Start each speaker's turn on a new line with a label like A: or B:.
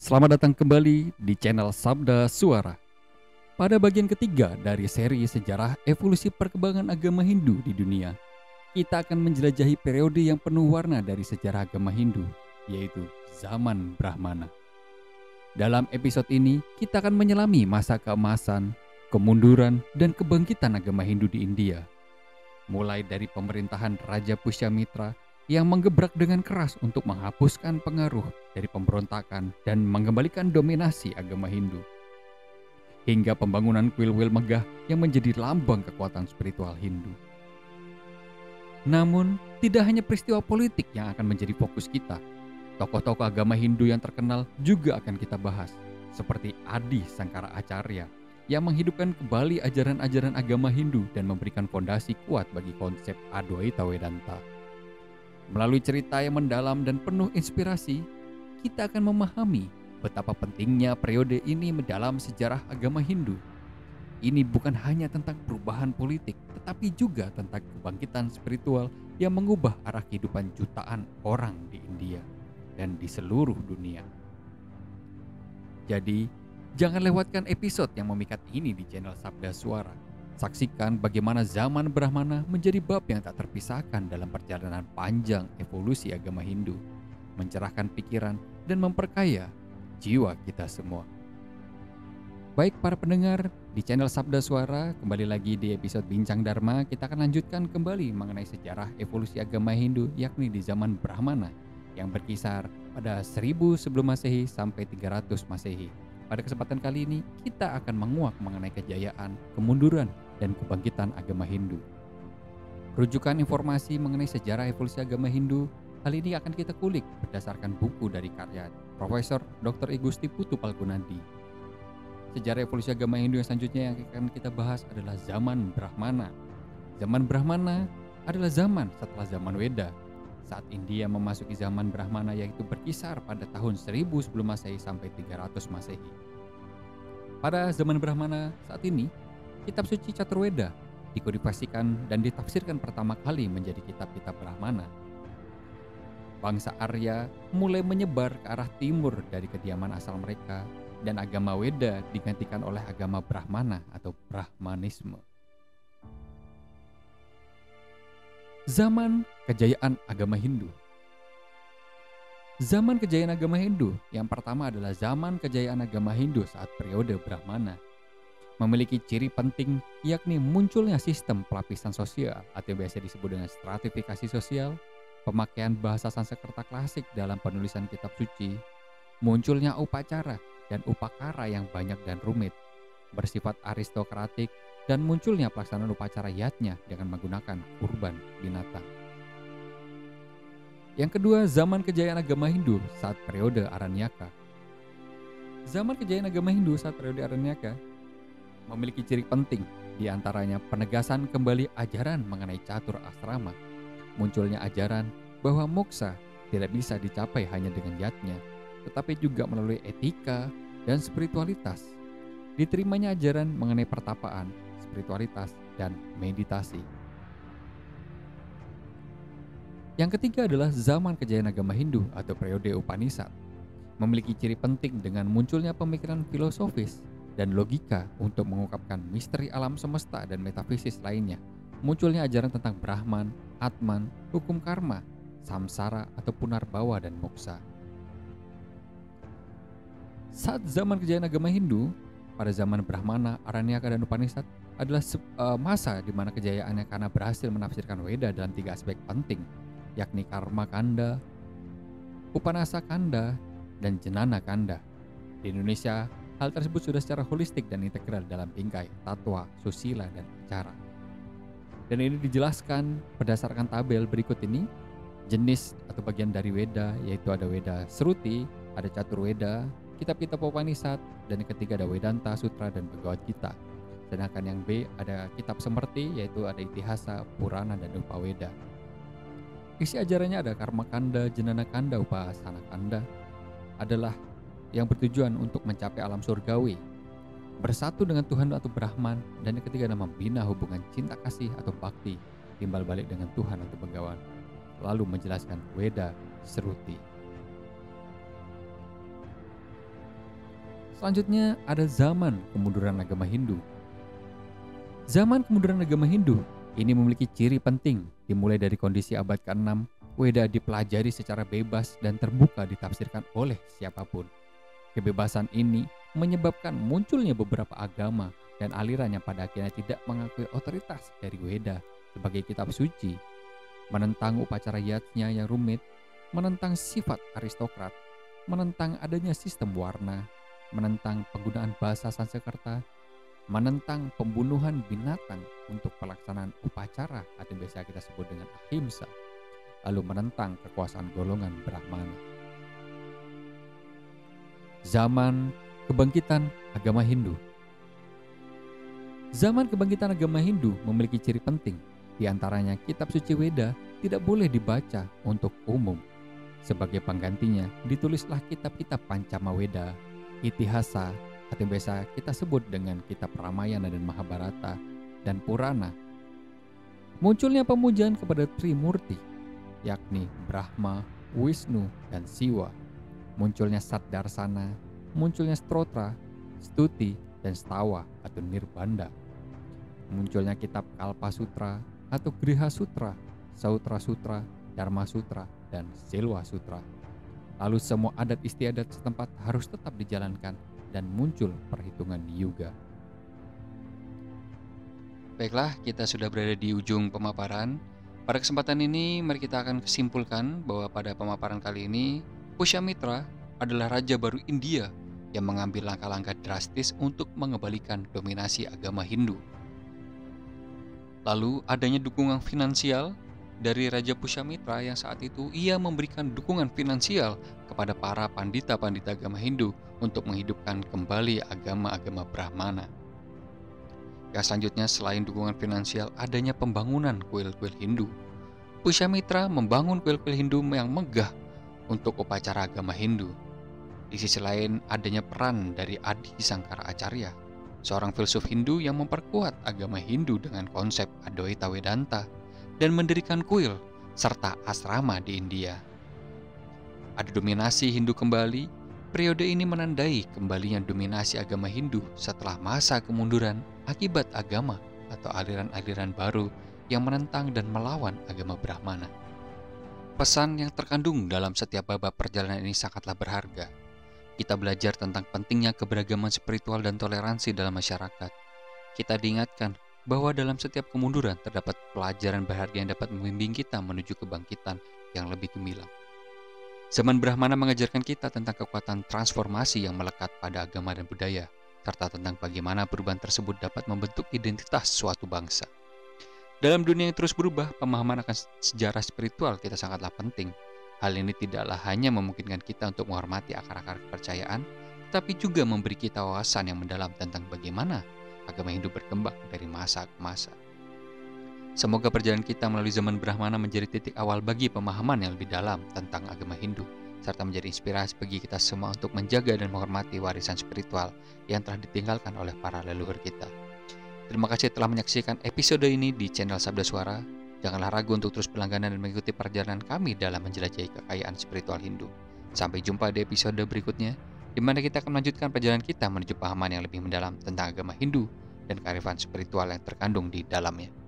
A: Selamat datang kembali di channel Sabda Suara. Pada bagian ketiga dari seri sejarah evolusi perkembangan agama Hindu di dunia, kita akan menjelajahi periode yang penuh warna dari sejarah agama Hindu, yaitu zaman Brahmana. Dalam episode ini, kita akan menyelami masa keemasan, kemunduran, dan kebangkitan agama Hindu di India. Mulai dari pemerintahan Raja Pushyamitra yang menggebrak dengan keras untuk menghapuskan pengaruh dari pemberontakan dan mengembalikan dominasi agama Hindu, hingga pembangunan kuil-kuil megah yang menjadi lambang kekuatan spiritual Hindu. Namun, tidak hanya peristiwa politik yang akan menjadi fokus kita. Tokoh-tokoh agama Hindu yang terkenal juga akan kita bahas, seperti Adi Sankara Acharya yang menghidupkan kembali ajaran-ajaran agama Hindu dan memberikan fondasi kuat bagi konsep Adwaita Vedanta. Melalui cerita yang mendalam dan penuh inspirasi, kita akan memahami betapa pentingnya periode ini dalam sejarah agama Hindu. Ini bukan hanya tentang perubahan politik, tetapi juga tentang kebangkitan spiritual yang mengubah arah kehidupan jutaan orang di India dan di seluruh dunia. Jadi, jangan lewatkan episode yang memikat ini di channel Sabda Suara. Saksikan bagaimana zaman Brahmana menjadi bab yang tak terpisahkan dalam perjalanan panjang evolusi agama Hindu, mencerahkan pikiran dan memperkaya jiwa kita semua. Baik para pendengar, di channel Sabda Suara, kembali lagi di episode Bincang Dharma, kita akan lanjutkan kembali mengenai sejarah evolusi agama Hindu, yakni di zaman Brahmana yang berkisar pada 1000 sebelum Masehi sampai 300 Masehi. Pada kesempatan kali ini, kita akan menguak mengenai kejayaan, kemunduran, dan kebangkitan agama Hindu. Rujukan informasi mengenai sejarah evolusi agama Hindu, hal ini akan kita kulik berdasarkan buku dari karya Profesor Dr. I Gusti Putu Palgunadi. Sejarah evolusi agama Hindu yang selanjutnya yang akan kita bahas adalah zaman Brahmana. Zaman Brahmana adalah zaman setelah zaman Weda, saat India memasuki zaman Brahmana, yaitu berkisar pada tahun 1000 sebelum Masehi sampai 300 Masehi. Pada zaman Brahmana saat ini, kitab suci Caturveda dikodifasikan dan ditafsirkan pertama kali menjadi kitab-kitab Brahmana. Bangsa Arya mulai menyebar ke arah timur dari kediaman asal mereka, dan agama Weda digantikan oleh agama Brahmana atau Brahmanisme. Zaman kejayaan agama Hindu. Zaman kejayaan agama Hindu yang pertama adalah zaman kejayaan agama Hindu saat periode Brahmana. Memiliki ciri penting yakni munculnya sistem pelapisan sosial atau biasa disebut dengan stratifikasi sosial, pemakaian bahasa Sanskerta klasik dalam penulisan kitab suci, munculnya upacara dan upakara yang banyak dan rumit, bersifat aristokratik, dan munculnya pelaksanaan upacara yatnya dengan menggunakan kurban binatang. Yang kedua, zaman kejayaan agama Hindu saat periode Aranyaka. Zaman kejayaan agama Hindu saat periode Aranyaka memiliki ciri penting, di antaranya penegasan kembali ajaran mengenai catur asrama, munculnya ajaran bahwa moksa tidak bisa dicapai hanya dengan yatnya, tetapi juga melalui etika dan spiritualitas. Diterimanya ajaran mengenai pertapaan, spiritualitas, dan meditasi. Yang ketiga adalah zaman kejayaan agama Hindu atau periode Upanishad. Memiliki ciri penting dengan munculnya pemikiran filosofis dan logika untuk mengungkapkan misteri alam semesta dan metafisis lainnya. Munculnya ajaran tentang Brahman, Atman, hukum karma, samsara atau punarbawa, dan moksa. Saat zaman kejayaan agama Hindu, pada zaman Brahmana, Aranyaka, dan Upanishad adalah masa di mana kejayaannya karena berhasil menafsirkan Weda dalam 3 aspek penting, yakni Karma Kanda, Upanasa Kanda, dan Jenana Kanda. Di Indonesia, hal tersebut sudah secara holistik dan integral dalam bingkai Tatwa, Susila, dan Acara. Dan ini dijelaskan berdasarkan tabel berikut ini. Jenis atau bagian dari Weda yaitu ada Weda Sruti, ada Caturveda, kitab-kitab Upanishad, dan yang ketiga ada Vedanta Sutra dan Bhagavad Gita. Sedangkan yang B ada kitab Semerti, yaitu ada Itihasa, Purana, dan Upaweda. Isi ajarannya ada Karma Kanda, Jenana Kanda, Upasana Kanda adalah yang bertujuan untuk mencapai alam surgawi, bersatu dengan Tuhan atau Brahman, dan yang ketiga adalah membina hubungan cinta kasih atau bakti timbal balik dengan Tuhan atau Begawan. Lalu menjelaskan Weda Sruti. Selanjutnya ada zaman kemunduran agama Hindu. Zaman kemunduran agama Hindu ini memiliki ciri penting dimulai dari kondisi abad ke-6, Weda dipelajari secara bebas dan terbuka ditafsirkan oleh siapapun. Kebebasan ini menyebabkan munculnya beberapa agama dan aliran yang pada akhirnya tidak mengakui otoritas dari Weda sebagai kitab suci, menentang upacara yajna yang rumit, menentang sifat aristokrat, menentang adanya sistem warna, menentang penggunaan bahasa Sanskerta, menentang pembunuhan binatang untuk pelaksanaan upacara atau biasa kita sebut dengan ahimsa, lalu menentang kekuasaan golongan Brahmana. Zaman kebangkitan agama Hindu. Zaman kebangkitan agama Hindu memiliki ciri penting, di antaranya kitab suci Weda tidak boleh dibaca untuk umum. Sebagai penggantinya, ditulislah kitab-kitab Pancamaweda, Itihasa, atau biasa kita sebut dengan kitab Ramayana dan Mahabharata, dan Purana. Munculnya pemujaan kepada Trimurti, yakni Brahma, Wisnu, dan Siwa. Munculnya Satdarsana, munculnya Stotra, Stuti, dan Stawa atau Nirbanda. Munculnya kitab Kalpa Sutra atau Griha Sutra, Sautra Sutra, Dharma Sutra, dan Silwa Sutra. Lalu semua adat istiadat setempat harus tetap dijalankan dan muncul perhitungan yuga.
B: Baiklah, kita sudah berada di ujung pemaparan. Pada kesempatan ini, mari kita akan kesimpulkan bahwa pada pemaparan kali ini, Pushyamitra adalah raja baru India yang mengambil langkah-langkah drastis untuk mengembalikan dominasi agama Hindu. Lalu adanya dukungan finansial dari Raja Pushyamitra yang saat itu ia memberikan dukungan finansial kepada para pandita-pandita agama Hindu untuk menghidupkan kembali agama-agama Brahmana. Yang selanjutnya selain dukungan finansial adanya pembangunan kuil-kuil Hindu. Pushyamitra membangun kuil-kuil Hindu yang megah untuk upacara agama Hindu. Di sisi lain adanya peran dari Adi Sankara Acarya, seorang filsuf Hindu yang memperkuat agama Hindu dengan konsep Adwaita Vedanta dan mendirikan kuil serta asrama di India. Ada dominasi Hindu kembali. Periode ini menandai kembalinya dominasi agama Hindu setelah masa kemunduran akibat agama atau aliran-aliran baru yang menentang dan melawan agama Brahmana. Pesan yang terkandung dalam setiap babak perjalanan ini sangatlah berharga. Kita belajar tentang pentingnya keberagaman spiritual dan toleransi dalam masyarakat. Kita diingatkan bahwa dalam setiap kemunduran terdapat pelajaran berharga yang dapat membimbing kita menuju kebangkitan yang lebih gemilang. Zaman Brahmana mengajarkan kita tentang kekuatan transformasi yang melekat pada agama dan budaya, serta tentang bagaimana perubahan tersebut dapat membentuk identitas suatu bangsa. Dalam dunia yang terus berubah, pemahaman akan sejarah spiritual kita sangatlah penting. Hal ini tidaklah hanya memungkinkan kita untuk menghormati akar-akar kepercayaan, tapi juga memberi kita wawasan yang mendalam tentang bagaimana agama Hindu berkembang dari masa ke masa. Semoga perjalanan kita melalui zaman Brahmana menjadi titik awal bagi pemahaman yang lebih dalam tentang agama Hindu, serta menjadi inspirasi bagi kita semua untuk menjaga dan menghormati warisan spiritual yang telah ditinggalkan oleh para leluhur kita. Terima kasih telah menyaksikan episode ini di channel Sabda Suara. Janganlah ragu untuk terus berlangganan dan mengikuti perjalanan kami dalam menjelajahi kekayaan spiritual Hindu. Sampai jumpa di episode berikutnya, di mana kita akan melanjutkan perjalanan kita menuju pemahaman yang lebih mendalam tentang agama Hindu dan kearifan spiritual yang terkandung di dalamnya.